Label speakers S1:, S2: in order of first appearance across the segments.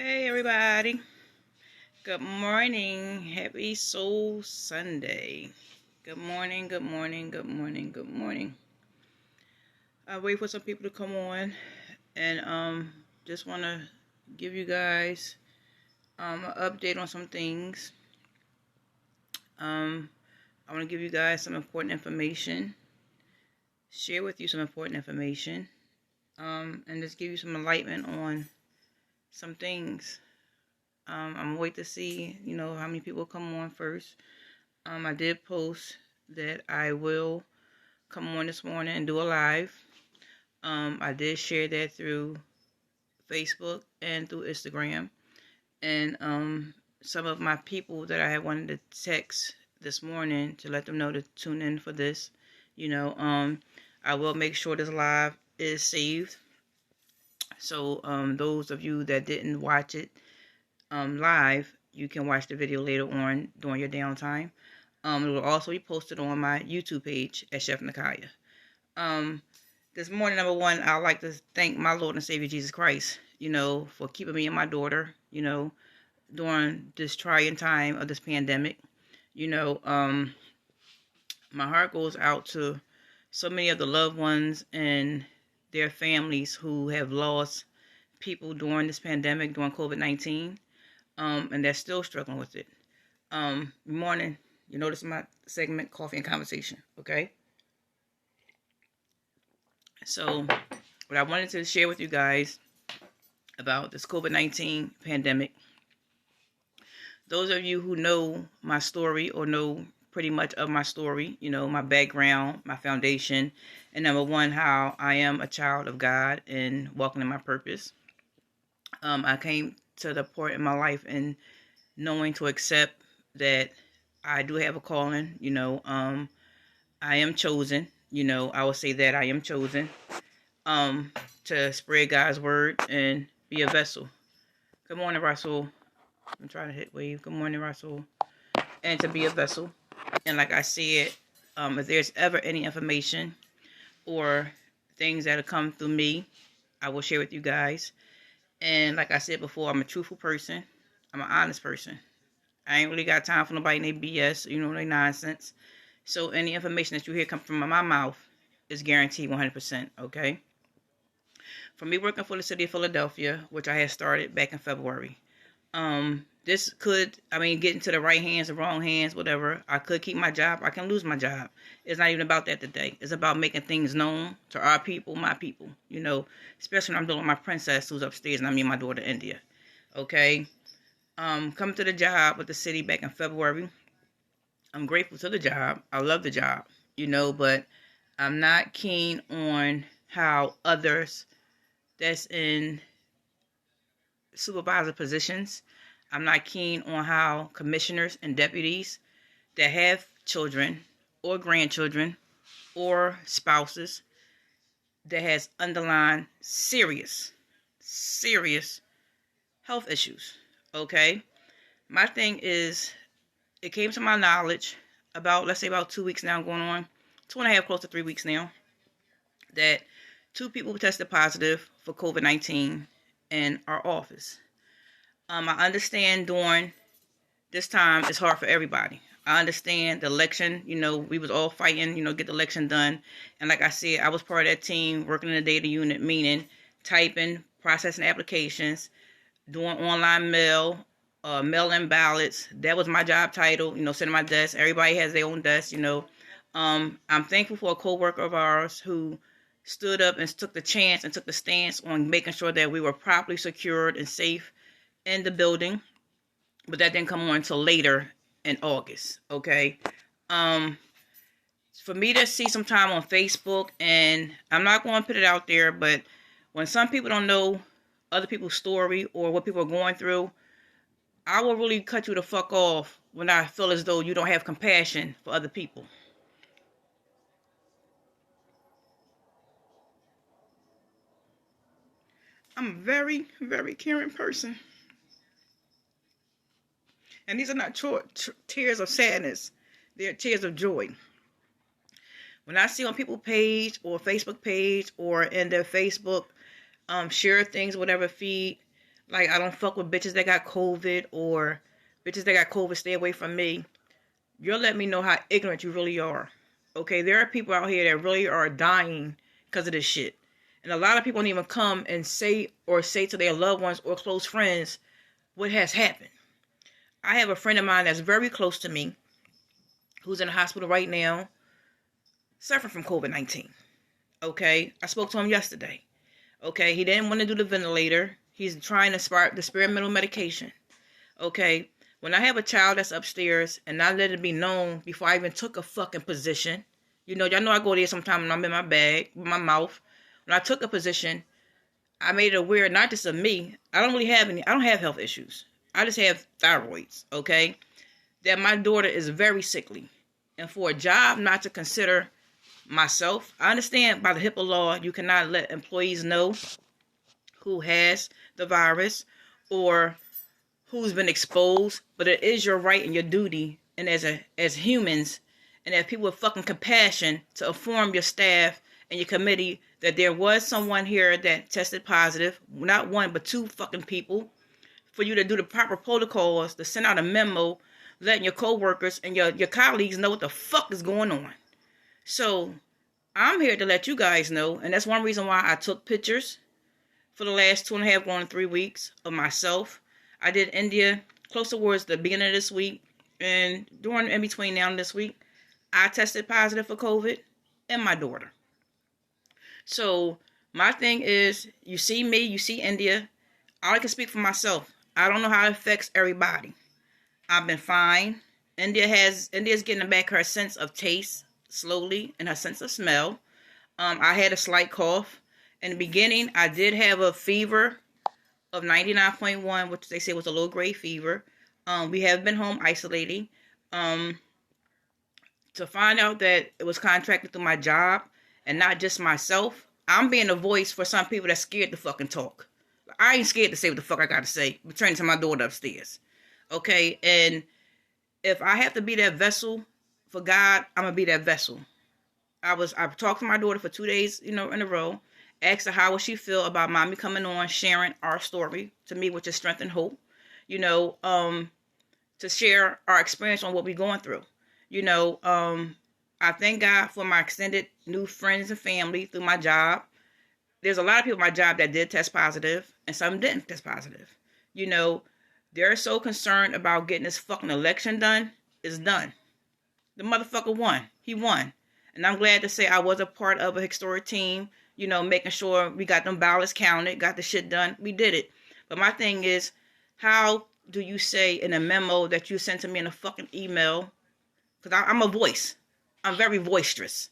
S1: Hey everybody. Good morning. Happy Soul Sunday. Good morning, good morning, good morning, good morning. I wait for some people to come on and just want to give you guys an update on some things. I want to give you guys some important information. Share with you some important information. And just give you some enlightenment on some things. I'm waiting to see, how many people come on first. I did post that I will come on this morning and do a live. I did share that through Facebook and through Instagram. And some of my people that I had wanted to text this morning to let them know to tune in for this. I will make sure this live is saved. So those of you that didn't watch it live, you can watch the video later on during your downtime. It will also be posted on my YouTube page at Chef Nakaya. This morning, number one, I'd like to thank my Lord and Savior Jesus Christ, for keeping me and my daughter, during this trying time of this pandemic. My heart goes out to so many of the loved ones and their families who have lost people during this pandemic, during COVID-19, and they're still struggling with it. Good morning. You notice my segment, Coffee and Conversation, okay? So, what I wanted to share with you guys about this COVID-19 pandemic, those of you who know my story or know pretty much of my story, my background, my foundation, and number one, how I am a child of God and walking in my purpose. I came to the point in my life in knowing to accept that I do have a calling, I am chosen, I will say that I am chosen to spread God's word and be a vessel. Good morning, Russell. I'm trying to hit wave. Good morning, Russell. And to be a vessel. And like I said, if there's ever any information or things that have come through me, I will share with you guys. And like I said before, I'm a truthful person. I'm an honest person. I ain't really got time for nobody and they BS, they nonsense. So any information that you hear come from my mouth is guaranteed 100%, okay? For me working for the city of Philadelphia, which I had started back in February, this could, get into the right hands, the wrong hands, whatever. I could keep my job. I can lose my job. It's not even about that today. It's about making things known to our people, my people, especially when I'm dealing with my princess who's upstairs and I mean my daughter, India, okay? Coming to the job with the city back in February. I'm grateful to the job. I love the job, but I'm not keen on how others that's in supervisor positions, I'm not keen on how commissioners and deputies that have children or grandchildren or spouses that has underlying serious health issues, okay? My thing is, it came to my knowledge about, let's say about 2 weeks now going on, 2.5, close to 3 weeks now, that 2 people tested positive for COVID-19 in our office. I understand during this time it's hard for everybody. I understand the election, we was all fighting, get the election done. And like I said, I was part of that team working in the data unit, meaning typing, processing applications, doing online mail-in ballots. That was my job title, sitting at my desk. Everybody has their own desk, I'm thankful for a co-worker of ours who stood up and took the chance and took the stance on making sure that we were properly secured and safe in the building. But that didn't come on until later in August, okay? For me to see some time on Facebook, and I'm not going to put it out there, but when some people don't know other people's story or what people are going through, I will really cut you the fuck off when I feel as though you don't have compassion for other people. I'm a very, very caring person. And these are not tears of sadness. They're tears of joy. When I see on people's page or Facebook page or in their Facebook share things, whatever feed, Like, I don't fuck with bitches that got COVID, or bitches that got COVID, stay away from me. You'll let me know how ignorant you really are. Okay, there are people out here that really are dying because of this shit. And a lot of people don't even come and say to their loved ones or close friends what has happened. I have a friend of mine that's very close to me who's in the hospital right now suffering from COVID-19. Okay, I spoke to him yesterday. Okay, he didn't want to do the ventilator. He's trying to spare experimental medication. Okay, when I have a child that's upstairs and I let it be known before I even took a fucking position, y'all know I go there sometime when I'm in my bag, with my mouth. When I took a position, I made it aware not just of me. I don't have health issues. I just have thyroids, okay? That my daughter is very sickly. And for a job not to consider myself, I understand by the HIPAA law, you cannot let employees know who has the virus or who's been exposed, but it is your right and your duty, and as humans, and as people with fucking compassion, to inform your staff and your committee that there was someone here that tested positive, not one, but two fucking people, for you to do the proper protocols, to send out a memo, letting your co-workers and your colleagues know what the fuck is going on. So, I'm here to let you guys know, and that's one reason why I took pictures for the last 2.5, going to 3 weeks of myself. I did India close towards the beginning of this week, and in between now and this week, I tested positive for COVID, and my daughter. So, my thing is, you see me, you see India. I can speak for myself. I don't know how it affects everybody. I've been fine. India's getting back her sense of taste slowly and her sense of smell. I had a slight cough. In the beginning, I did have a fever of 99.1, which they say was a low-grade fever. We have been home isolating. To find out that it was contracted through my job and not just myself, I'm being a voice for some people that's scared to fucking talk. I ain't scared to say what the fuck I gotta say, returning to my daughter upstairs. Okay, and if I have to be that vessel for God, I'm gonna be that vessel. I've talked to my daughter for 2 days, in a row, asked her how would she feel about mommy coming on, sharing our story to me, which is strength and hope, to share our experience on what we're going through. I thank God for my extended new friends and family through my job. There's a lot of people at my job that did test positive, and some didn't test positive. They're so concerned about getting this fucking election done. It's done. The motherfucker won. He won. And I'm glad to say I was a part of a historic team, making sure we got them ballots counted, got the shit done. We did it. But my thing is, how do you say in a memo that you sent to me in a fucking email, because I'm a voice. I'm very boisterous,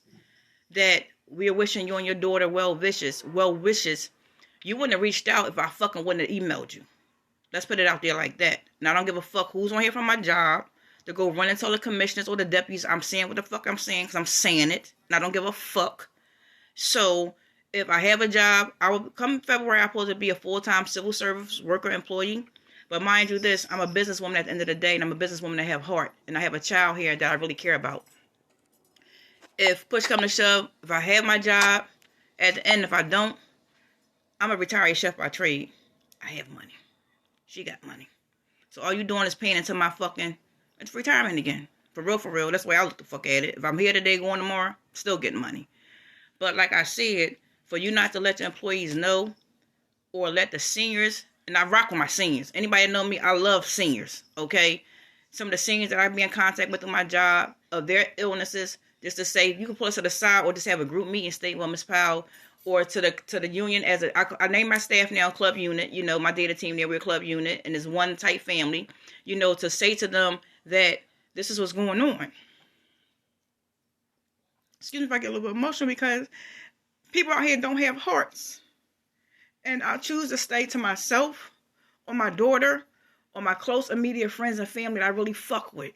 S1: that we're wishing you and your daughter well wishes. You wouldn't have reached out if I fucking wouldn't have emailed you. Let's put it out there like that. And I don't give a fuck who's on here from my job to go run and tell the commissioners or the deputies I'm saying what the fuck I'm saying, because I'm saying it, and I don't give a fuck. So, if I have a job, I will come February, I'm supposed to be a full-time civil service worker employee. But mind you this, I'm a businesswoman at the end of the day, and I'm a businesswoman that have heart, and I have a child here that I really care about. If push come to shove, if I have my job, at the end, if I don't, I'm a retired chef by trade. I have money. She got money. So all you doing is paying into my fucking, it's retirement again. For real. That's the way I look the fuck at it. If I'm here today, going tomorrow, still getting money. But like I said, for you not to let your employees know, or let the seniors, and I rock with my seniors. Anybody know me, I love seniors, okay? Some of the seniors that I be in contact with in my job, of their illnesses, just to say, you can pull us to the side or just have a group meeting, state, well, Ms. Powell, or to the union as I name my staff now club unit, my data team there, we're a club unit, and it's one tight family, to say to them that this is what's going on. Excuse me if I get a little bit emotional, because people out here don't have hearts. And I choose to stay to myself, or my daughter, or my close immediate friends and family that I really fuck with.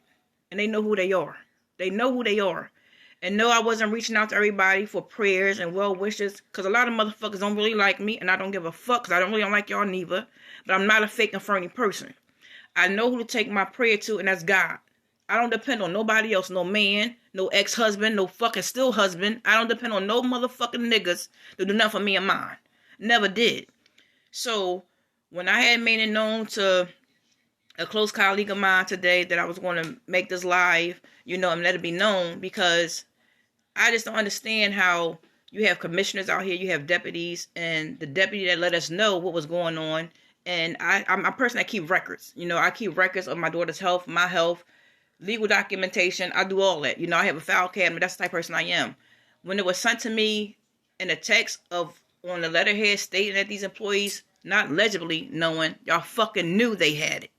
S1: And they know who they are. They know who they are. And no, I wasn't reaching out to everybody for prayers and well wishes, because a lot of motherfuckers don't really like me, and I don't give a fuck, because I don't really like y'all neither. But I'm not a fake and phony person. I know who to take my prayer to, and that's God. I don't depend on nobody else, no man, no ex-husband, no fucking still husband. I don't depend on no motherfucking niggas to do nothing for me and mine. Never did. So, When I had made it known to a close colleague of mine today that I was going to make this live, and let it be known, because I just don't understand how you have commissioners out here, you have deputies, and the deputy that let us know what was going on. And I'm a person that keep records. I keep records of my daughter's health, my health, legal documentation. I do all that. I have a file cabinet. That's the type of person I am. When it was sent to me in a text on the letterhead stating that these employees, not legibly knowing, y'all fucking knew they had it.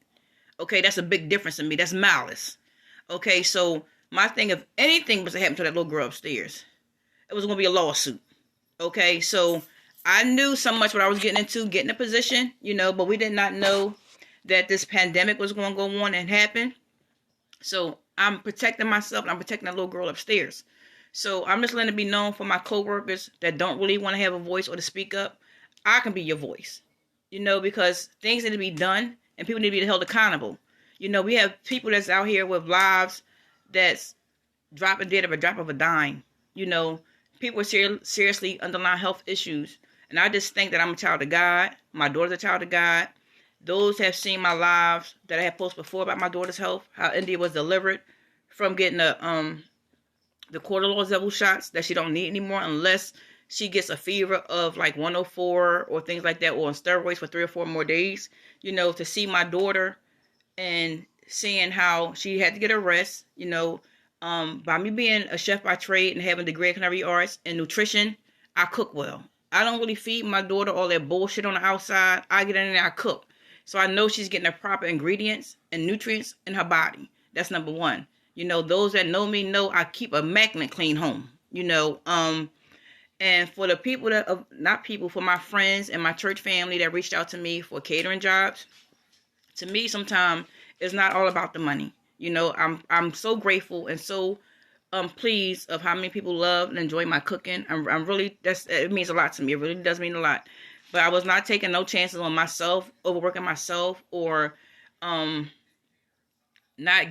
S1: Okay, that's a big difference in me. That's malice. Okay, so my thing, if anything was to happen to that little girl upstairs, it was going to be a lawsuit. Okay, so I knew so much what I was getting into, getting a position, but we did not know that this pandemic was going to go on and happen. So I'm protecting myself, and I'm protecting that little girl upstairs. So I'm just letting it be known for my coworkers that don't really want to have a voice or to speak up. I can be your voice, because things need to be done and people need to be held accountable. We have people that's out here with lives that's dropping dead of a drop of a dime. People with seriously underlying health issues. And I just think that I'm a child of God. My daughter's a child of God. Those have seen my lives that I have posted before about my daughter's health, how India was delivered from getting the cortisone shots that she don't need anymore unless she gets a fever of like 104 or things like that, or on steroids for 3 or 4 more days. To see my daughter and seeing how she had to get a rest, by me being a chef by trade and having a degree in culinary arts and nutrition, I cook well. I don't really feed my daughter all that bullshit on the outside. I get in there, I cook. So I know she's getting the proper ingredients and nutrients in her body. That's number one. Those that know me know I keep a immaculate clean home. And for the people for my friends and my church family that reached out to me for catering jobs, to me sometimes it's not all about the money. I'm so grateful and so pleased of how many people love and enjoy my cooking. I'm really, it means a lot to me. It really does mean a lot. But I was not taking no chances on myself, overworking myself, or not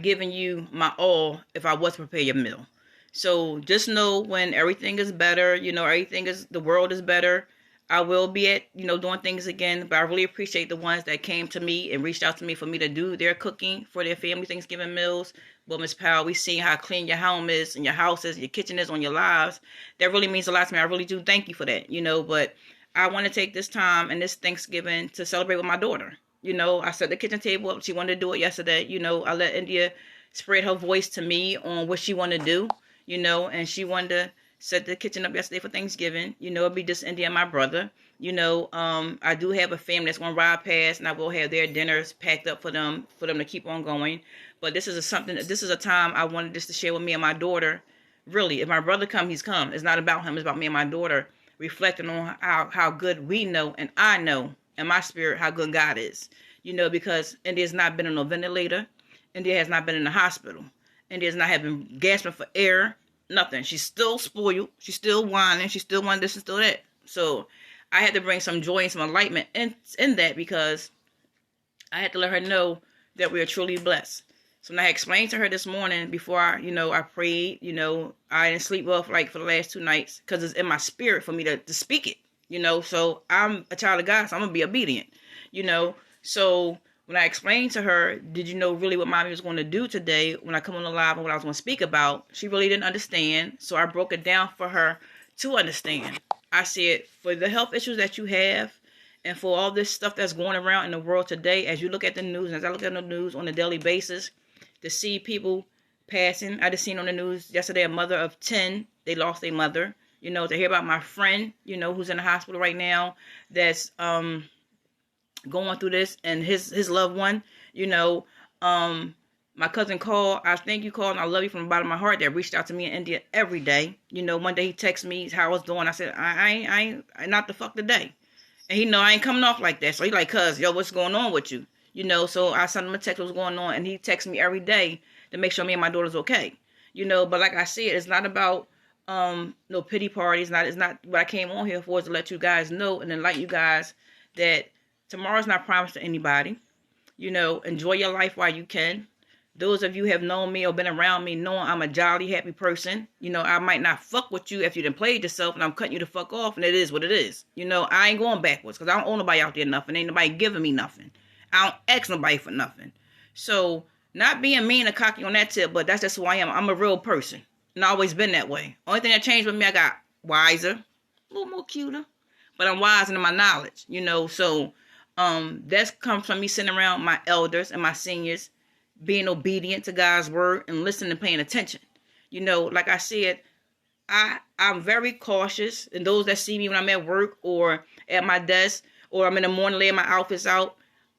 S1: giving you my all if I was to prepare your meal. So just know when everything is better, the world is better, I will be at, doing things again. But I really appreciate the ones that came to me and reached out to me for me to do their cooking for their family Thanksgiving meals. Well, Miss Powell, we seen how clean your home is and your house is, your kitchen is on your lives. That really means a lot to me. I really do thank you for that, but I want to take this time and this Thanksgiving to celebrate with my daughter. I set the kitchen table up. She wanted to do it yesterday. I let India spread her voice to me on what she wanted to do, and she wanted to set the kitchen up yesterday for Thanksgiving. It'll be just India and my brother. I do have a family that's going to ride past, and I will have their dinners packed up for them to keep on going. But this is a time I wanted just to share with me and my daughter. Really, if my brother come, he's come. It's not about him. It's about me and my daughter, reflecting on how good we know, and I know in my spirit how good God is. Because India has not been on a ventilator. India has not been in the hospital. India has not have been gasping for air. Nothing. She's still spoiled. She's still whining. She's still wanting this and still that. So I had to bring some joy and some enlightenment in that, because I had to let her know that we are truly blessed. So when I explained to her this morning before I prayed, I didn't sleep well for the last 2 nights because it's in my spirit for me to speak it, so I'm a child of God, so I'm going to be obedient, So when I explained to her, did you know really what mommy was going to do today when I come on the live and what I was going to speak about? She really didn't understand. So I broke it down for her to understand. I said, for the health issues that you have and for all this stuff that's going around in the world today, as you look at the news, and as I look at the news on a daily basis, to see people passing. I just seen on the news yesterday a mother of 10, they lost their mother. To hear about my friend, who's in the hospital right now, that's going through this, and his loved one, my cousin called. I think you called, and I love you from the bottom of my heart. That reached out to me in India every day. One day he texted me how I was doing. I said, I ain't not the fuck today. And he know I ain't coming off like that. So he like, cuz, yo, what's going on with you? So I sent him a text what's going on, and he texts me every day to make sure me and my daughter's okay. But like I said, it's not about no pity parties. It's not what I came on here for, is to let you guys know and enlighten you guys that tomorrow's not promised to anybody. Enjoy your life while you can. Those of you who have known me or been around me know I'm a jolly, happy person. I might not fuck with you if you done played yourself and I'm cutting you the fuck off, and it is what it is. I ain't going backwards because I don't owe nobody out there nothing. Ain't nobody giving me nothing. I don't ask nobody for nothing. So, not being mean or cocky on that tip, but that's just who I am. I'm a real person. And I've always been that way. Only thing that changed with me, I got wiser, a little more cuter, but I'm wiser in my knowledge, So, that's come from me sitting around my elders and my seniors, being obedient to God's word and listening and paying attention. Like I said, I'm very cautious. And those that see me when I'm at work or at my desk or I'm in the morning laying my outfits out,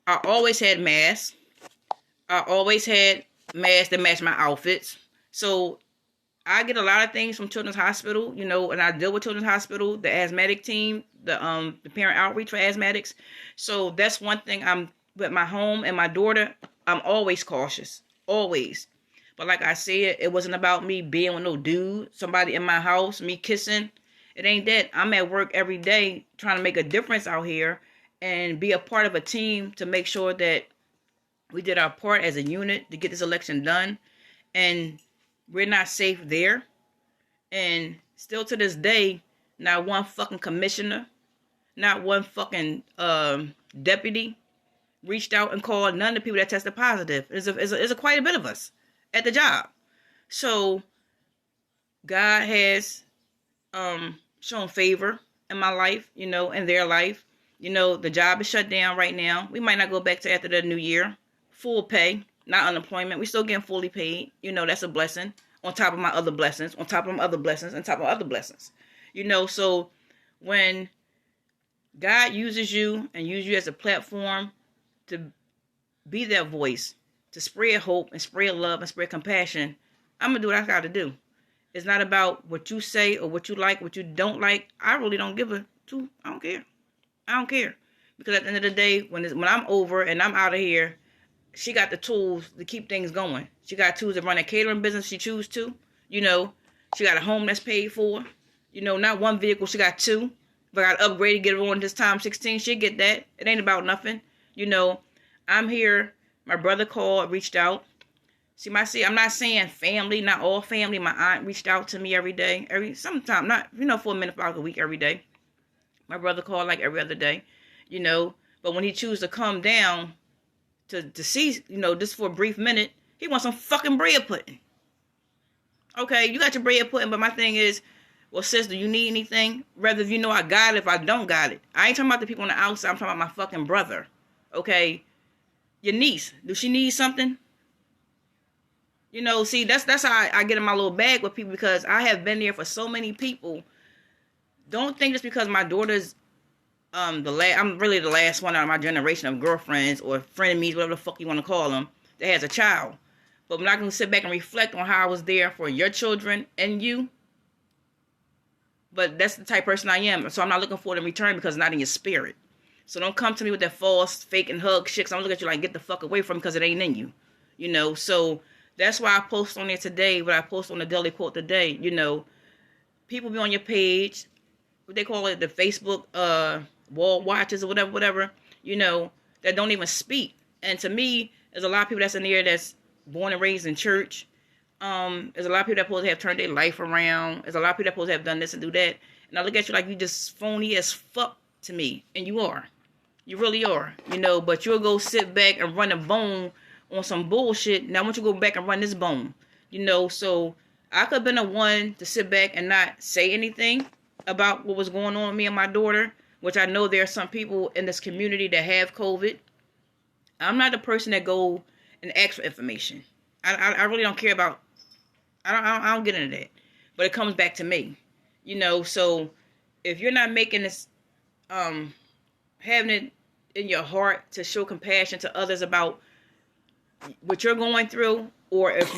S1: I always had masks. I always had masks that match my outfits. So I get a lot of things from Children's Hospital, and I deal with Children's Hospital, the asthmatic team, the parent outreach for asthmatics. So that's one thing. I'm with my home and my daughter, I'm always cautious, always. But like I said, it wasn't about me being with no dude, somebody in my house, me kissing. It ain't that. I'm at work every day trying to make a difference out here and be a part of a team to make sure that we did our part as a unit to get this election done. And we're not safe there. And still to this day, not one fucking commissioner, not one fucking deputy reached out and called none of the people that tested positive. There's quite a bit of us at the job. So God has shown favor in my life, in their life. The job is shut down right now. We might not go back to after the new year. Full pay, not unemployment. We still getting fully paid. That's a blessing on top of my other blessings, on top of my other blessings, on top of other blessings. So when God uses you and uses you as a platform to be that voice, to spread hope and spread love and spread compassion, I'm going to do what I got to do. It's not about what you say or what you like, what you don't like. I really don't give a two. I don't care. I don't care. Because at the end of the day, when I'm over and I'm out of here, she got the tools to keep things going. She got tools to run a catering business she choose to. She got a home that's paid for. Not one vehicle, she got two. If I got to upgrade to get her on this time 16, she'll get that. It ain't about nothing. I'm here. My brother called, reached out. I'm not saying family, not all family. My aunt reached out to me every day. Sometime, not, for a minute, about a week every day. My brother called like every other day, But when he chooses to come down to see, just for a brief minute, he wants some fucking bread pudding. Okay, you got your bread pudding, but my thing is, well, sis, do you need anything? Rather if you know I got it, if I don't got it. I ain't talking about the people on the outside. I'm talking about my fucking brother. Okay? Your niece. Do she need something? See, that's how I get in my little bag with people, because I have been there for so many people. Don't think just because my daughter's I'm really the last one out of my generation of girlfriends or frenemies, whatever the fuck you want to call them, that has a child. But I'm not going to sit back and reflect on how I was there for your children and you. But that's the type of person I am. So I'm not looking for it in return because it's not in your spirit. So don't come to me with that false, fake, and hug shit. Cause I'm looking at you like, get the fuck away from me because it ain't in you. So that's why I post on there today, what I post on the Daily Quote today. People be on your page, what they call it, the Facebook wall watchers or whatever, that don't even speak. And to me, there's a lot of people that's in there that's born and raised in church. There's a lot of people that supposed to have turned their life around. There's a lot of people that supposed to have done this and do that. And I look at you like you just phony as fuck to me. And you are. You really are. But you'll go sit back and run a bone on some bullshit. Now I want you to go back and run this bone. So I could have been the one to sit back and not say anything about what was going on with me and my daughter, which I know there are some people in this community that have COVID. I'm not the person that go and ask for information. I really don't care about, I don't get into that. But it comes back to me. So if you're not making this, having it in your heart to show compassion to others about what you're going through, or if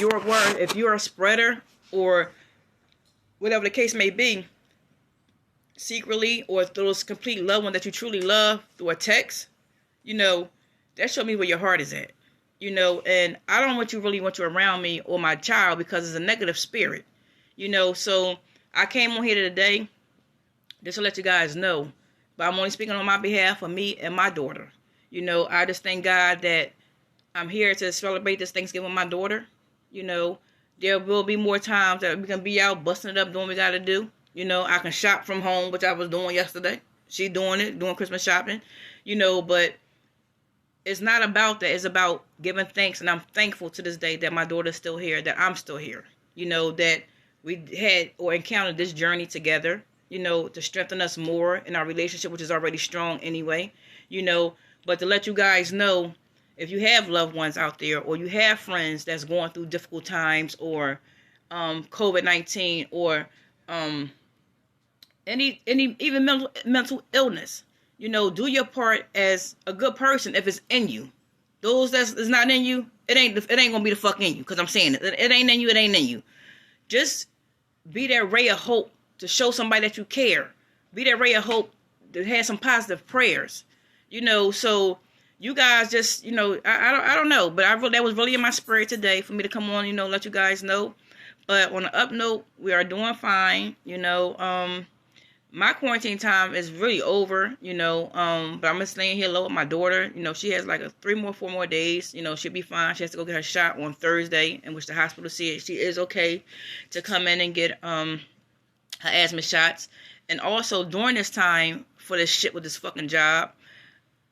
S1: you're a spreader or whatever the case may be, secretly or through those complete loved one that you truly love through a text, that shows me where your heart is at. And I don't want you around me or my child because it's a negative spirit. So I came on here today just to let you guys know, but I'm only speaking on my behalf of me and my daughter. I just thank God that I'm here to celebrate this Thanksgiving with my daughter. You know, there will be more times that we can be out busting it up doing what we got to do. You know, I can shop from home, which I was doing yesterday. She doing it, doing Christmas shopping. You know, but it's not about that. It's about giving thanks. And I'm thankful to this day that my daughter's still here, that I'm still here. You know, that we had or encountered this journey together, you know, to strengthen us more in our relationship, which is already strong anyway. You know, but to let you guys know, if you have loved ones out there or you have friends that's going through difficult times or COVID-19 or any even mental illness, you know, do your part as a good person if it's in you. Those that's not in you, it ain't gonna be the fuck in you, because I'm saying it ain't in you, it ain't in you. Just be that ray of hope to show somebody that you care. Be that ray of hope to have some positive prayers. You know, so you guys just, you know, I don't know, but that was really in my spirit today for me to come on, you know, let you guys know. But on the up note, we are doing fine, you know. My quarantine time is really over, you know, but I'm just laying here low with my daughter. You know, she has like 4 more days, you know, she'll be fine. She has to go get her shot on Thursday, in which the hospital said she is okay to come in and get her asthma shots. And also during this time for this shit with this fucking job,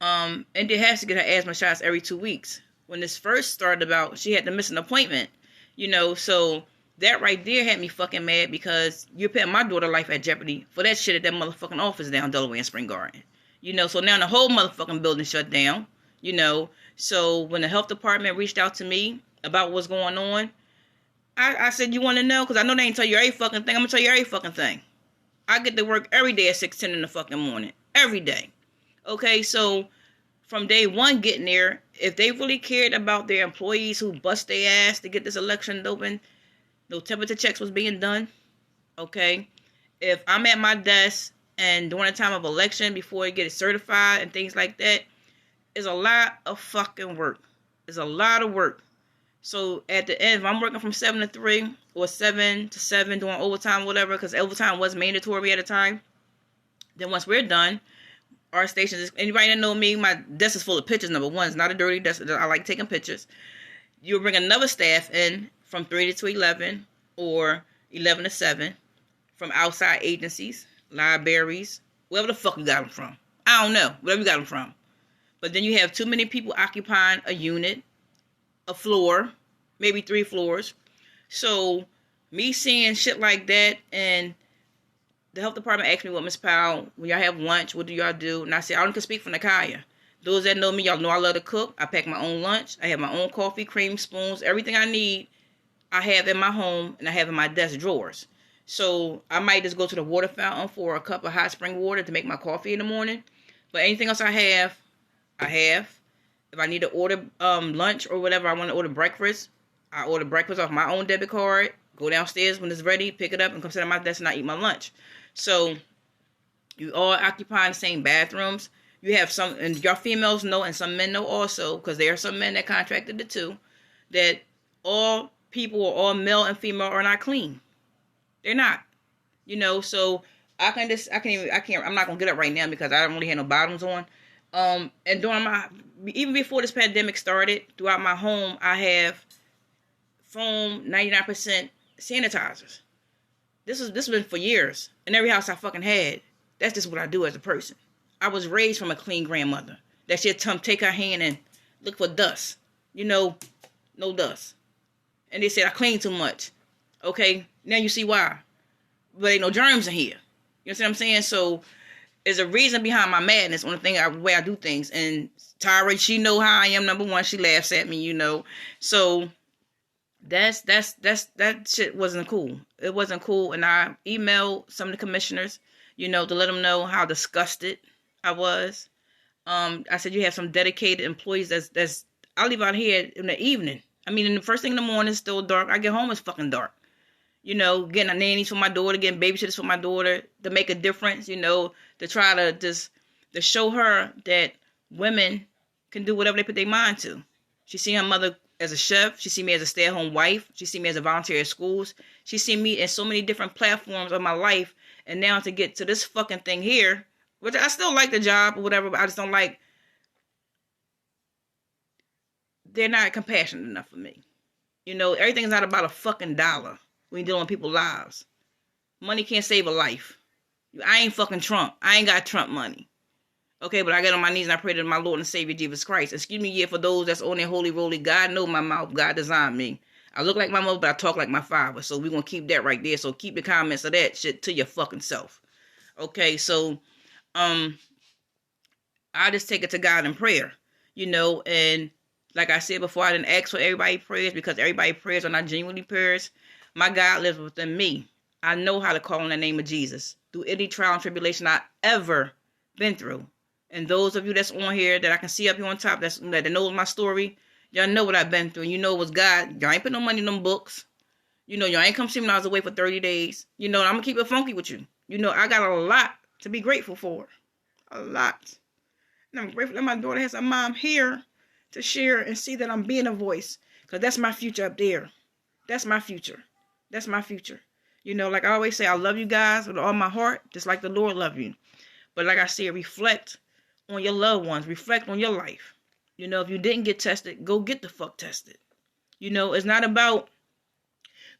S1: and they has to get her asthma shots every 2 weeks. When this first started about, she had to miss an appointment, you know, so that right there had me fucking mad, because you're putting my daughter's life at jeopardy for that shit at that motherfucking office down Delaware and Spring Garden. You know, so now the whole motherfucking building shut down, you know. So when the health department reached out to me about what's going on, I said, you want to know? Because I know they ain't tell you every fucking thing. I'm going to tell you every fucking thing. I get to work every day at 6:10 in the fucking morning. Every day. Okay, so from day one getting there, if they really cared about their employees who bust their ass to get this election open, no temperature checks was being done. Okay, if I'm at my desk and during the time of election before it gets certified and things like that, it's a lot of fucking work. It's a lot of work. So at the end, if I'm working from 7 to 3 or 7 to 7 doing overtime, whatever, because overtime was mandatory at the time, then once we're done, our stations, anybody that know me, my desk is full of pictures. Number one, it's not a dirty desk. I like taking pictures. You'll bring another staff in from 3 to 11 or 11 to 7 from outside agencies, libraries, wherever the fuck you got them from. I don't know, wherever you got them from. But then you have too many people occupying a unit, a floor, maybe 3 floors. So me seeing shit like that, and the health department asked me, what, Miss Powell, when y'all have lunch, what do y'all do? And I said, I don't can speak for Nakaya. Those that know me, y'all know I love to cook. I pack my own lunch. I have my own coffee, cream, spoons, everything I need, I have in my home, and I have in my desk drawers. So I might just go to the water fountain for a cup of hot spring water to make my coffee in the morning. But anything else I have, I have. If I need to order lunch or whatever, I want to order breakfast, I order breakfast off my own debit card, go downstairs when it's ready, pick it up, and come sit at my desk and I eat my lunch. So you all occupy the same bathrooms. You have some, and your females know, and some men know also, because there are some men that contracted the two, that all people, or all male and female, are not clean. They're not. You know, so I'm not gonna get up right now because I don't really have no bottoms on. And even before this pandemic started, throughout my home, I have foam 99% sanitizers. This has been for years. In every house I fucking had. That's just what I do as a person. I was raised from a clean grandmother. That she'd take her hand and look for dust. You know, no dust. And they said I clean too much. Okay, now you see why. But ain't no germs in here. You know what I'm saying? So there's a reason behind my madness on the way I do things. And Tyra, she know how I am. Number one, she laughs at me, you know. So that shit wasn't cool. It wasn't cool. And I emailed some of the commissioners, you know, to let them know how disgusted I was. I said, you have some dedicated employees that's I leave out here in the evening. I mean, in the first thing in the morning, it's still dark. I get home, it's fucking dark. You know, getting a nannies for my daughter, getting babysitters for my daughter to make a difference, you know, to try to show her that women can do whatever they put their mind to. She see her mother as a chef. She see me as a stay-at-home wife. She see me as a volunteer at schools. She see me in so many different platforms of my life. And now to get to this fucking thing here, which I still like the job or whatever, but I just don't like they're not compassionate enough for me. You know, everything's not about a fucking dollar when you're dealing with people's lives. Money can't save a life. I ain't fucking Trump. I ain't got Trump money. Okay, but I get on my knees and I pray to my Lord and Savior Jesus Christ. Excuse me, yeah, for those that's on their holy roly, God know my mouth. God designed me. I look like my mother, but I talk like my father. So we're going to keep that right there. So keep the comments of that shit to your fucking self. Okay, so I just take it to God in prayer. You know, and like I said before, I didn't ask for everybody's prayers because everybody's prayers are not genuinely prayers. My God lives within me. I know how to call on the name of Jesus through any trial and tribulation I ever been through. And those of you that's on here that I can see up here on top that knows my story, y'all know what I've been through. And you know it was God. Y'all ain't put no money in them books. You know, y'all ain't come see me when I was away for 30 days. You know, I'm going to keep it funky with you. You know, I got a lot to be grateful for. A lot. And I'm grateful that my daughter has a mom here to share and see that I'm being a voice. Because that's my future up there. That's my future. That's my future. You know, like I always say, I love you guys with all my heart, just like the Lord love you. But like I said, reflect on your loved ones. Reflect on your life. You know, if you didn't get tested, go get the fuck tested. You know, it's not about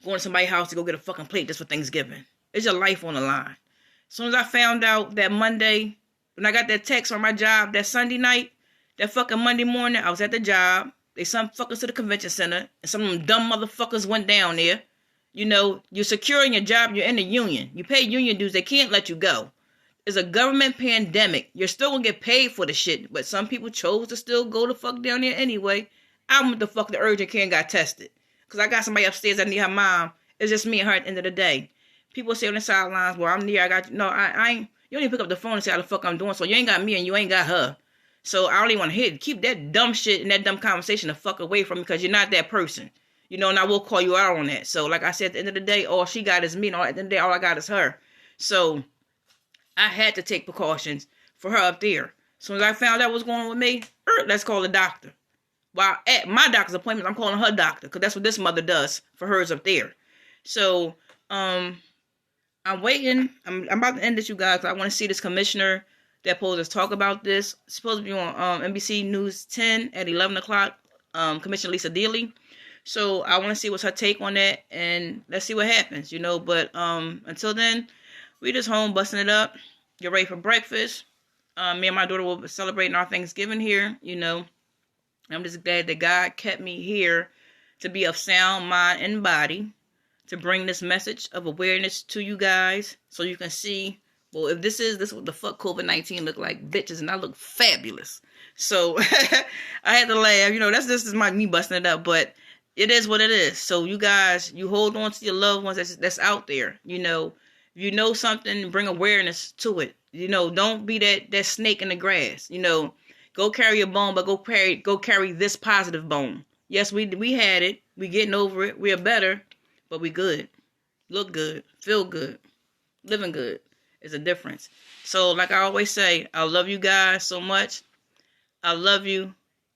S1: going to somebody's house to go get a fucking plate just for Thanksgiving. It's your life on the line. As soon as I found out that Monday, when I got that text on my job that Sunday night, that fucking Monday morning, I was at the job. They sent fuckers to the convention center, and some of them dumb motherfuckers went down there. You know, you're secure in your job, you're in the union. You pay union dues, they can't let you go. It's a government pandemic. You're still gonna get paid for the shit, but some people chose to still go the fuck down there anyway. I went the fuck the urgent care and got tested. Because I got somebody upstairs that need her mom. It's just me and her at the end of the day. People say on the sidelines, well, I'm near, I got you. No, I ain't. You don't even pick up the phone and say how the fuck I'm doing, so you ain't got me and you ain't got her. So I don't even want to hear it. Keep that dumb shit and that dumb conversation the fuck away from me because you're not that person. You know, and I will call you out on that. So, like I said, at the end of the day, all she got is me. And at the end of the day, all I got is her. So, I had to take precautions for her up there. As soon as I found out what was going on with me, let's call the doctor. While at my doctor's appointment, I'm calling her doctor. Because that's what this mother does for hers up there. So, I'm waiting. I'm about to end this, you guys. I want to see this commissioner that supposed to talk about this. It's supposed to be on NBC News 10 at 11 o'clock. Commissioner Lisa Dealey. So I want to see what's her take on that, and let's see what happens, you know. But until then, we just home busting it up. Get ready for breakfast. Me and my daughter will be celebrating our Thanksgiving here, you know. I'm just glad that God kept me here to be of sound mind and body, to bring this message of awareness to you guys, so you can see, well, if this is what the fuck COVID-19 look like, bitches, and I look fabulous. So I had to laugh, you know. This is me busting it up, but it is what it is. So you guys, you hold on to your loved ones that's out there. You know, if you know something, bring awareness to it. You know, don't be that snake in the grass. You know, go carry a bone, but go carry this positive bone. Yes, we had it. We getting over it. We are better, but we good. Look good. Feel good. Living good. It's a difference. So, like I always say, I love you guys so much. I love you.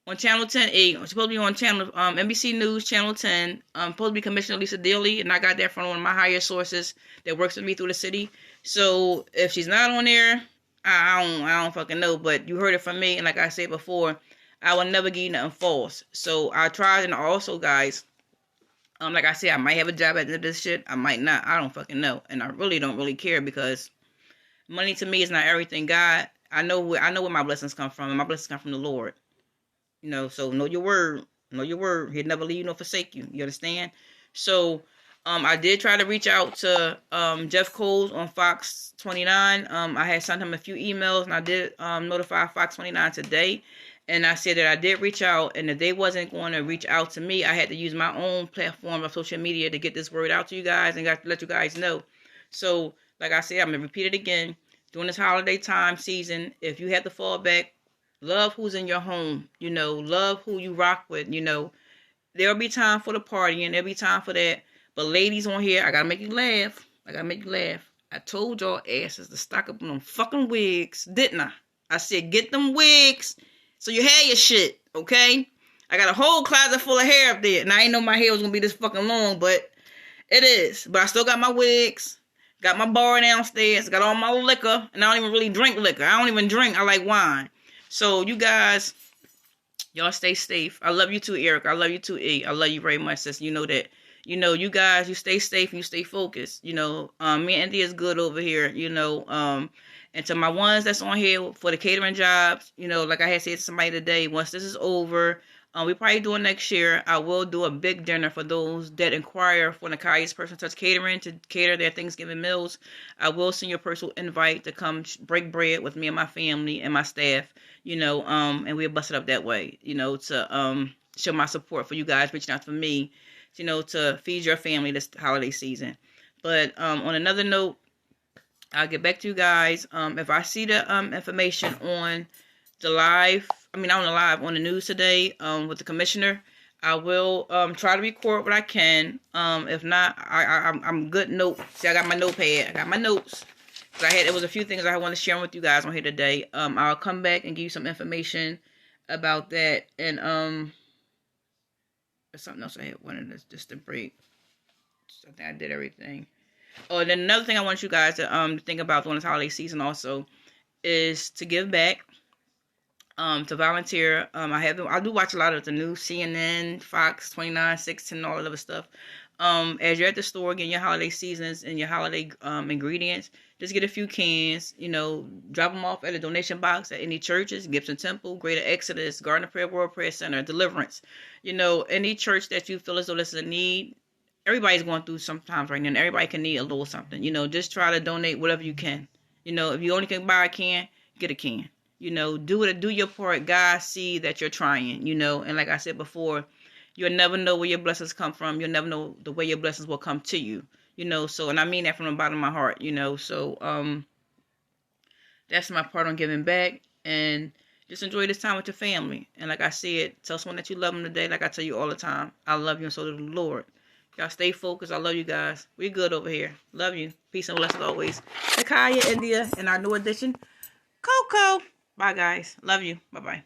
S1: On Channel 10A, I'm supposed to be on channel NBC News, Channel 10. I'm supposed to be Commissioner Lisa Dealey, and I got that from one of my higher sources that works with me through the city. So if she's not on there, I don't fucking know. But you heard it from me, and like I said before, I will never give you nothing false. So I tried, and also, guys, like I said, I might have a job at the end of this shit. I might not. I don't fucking know, and I really don't care because money to me is not everything. God, I know where my blessings come from, and my blessings come from the Lord. You know, so know your word. Know your word. He'll never leave you nor forsake you. You understand? So, I did try to reach out to Jeff Coles on Fox 29. I had sent him a few emails, and I did notify Fox 29 today. And I said that I did reach out, and if they wasn't going to reach out to me, I had to use my own platform of social media to get this word out to you guys and let you guys know. So, like I said, I'm going to repeat it again. During this holiday time season, if you have to fall back, love who's in your home, you know, love who you rock with, you know. There'll be time for the party and there'll be time for that. But ladies on here, I gotta make you laugh. I told y'all asses to stock up on them fucking wigs, didn't I? I said, get them wigs so you have your shit, okay? I got a whole closet full of hair up there. And I ain't know my hair was gonna be this fucking long, but it is. But I still got my wigs. Got my bar downstairs. Got all my liquor. And I don't even really drink liquor. I don't even drink. I like wine. So, you guys, Y'all stay safe. I love you too, Eric. I love you too, E. I love you very much, sis. You know that. You know, you guys, you stay safe and you stay focused. You know, me and India is good over here. You know, and to my ones that's on here for the catering jobs, you know, like I had said to somebody today, once this is over, we probably do it next year. I will do a big dinner for those that inquire for Nakai's Personal Touch Catering to cater their Thanksgiving meals. I will send you a personal invite to come break bread with me and my family and my staff. You know, and we'll bust it up that way. You know, to show my support for you guys reaching out for me. You know, to feed your family this holiday season. But on another note, I'll get back to you guys. If I see the information on the live, I mean, not on the live, on the news today with the commissioner, I will try to record what I can. If not, I'm good note. See, I got my notepad. I got my notes. There was a few things I want to share with you guys on here today. I'll come back and give you some information about that. And there's something else I had wanted just to break. I think I did everything. Oh, and then another thing I want you guys to think about during this holiday season also is to give back, to volunteer. I do watch a lot of the news, CNN, Fox 29, 6, and all that other stuff. As you're at the store getting your holiday seasons and your holiday ingredients, just get a few cans, you know, drop them off at a donation box at any churches, Gibson Temple, Greater Exodus, Garden of Prayer, World Prayer Center, Deliverance. You know, any church that you feel as though this is a need. Everybody's going through sometimes right now, and everybody can need a little something. You know, just try to donate whatever you can. You know, if you only can buy a can, get a can. You know, do your part. God see that you're trying, you know, and like I said before, you'll never know where your blessings come from. You'll never know the way your blessings will come to you, you know, so, and I mean that from the bottom of my heart, you know, so, that's my part on giving back, and just enjoy this time with your family. And like I said, tell someone that you love them today, like I tell you all the time. I love you, and so does the Lord. Y'all stay focused. I love you guys. We good over here. Love you. Peace and blessings always. Nakaya, India, and our new addition, Coco. Bye, guys. Love you. Bye-bye.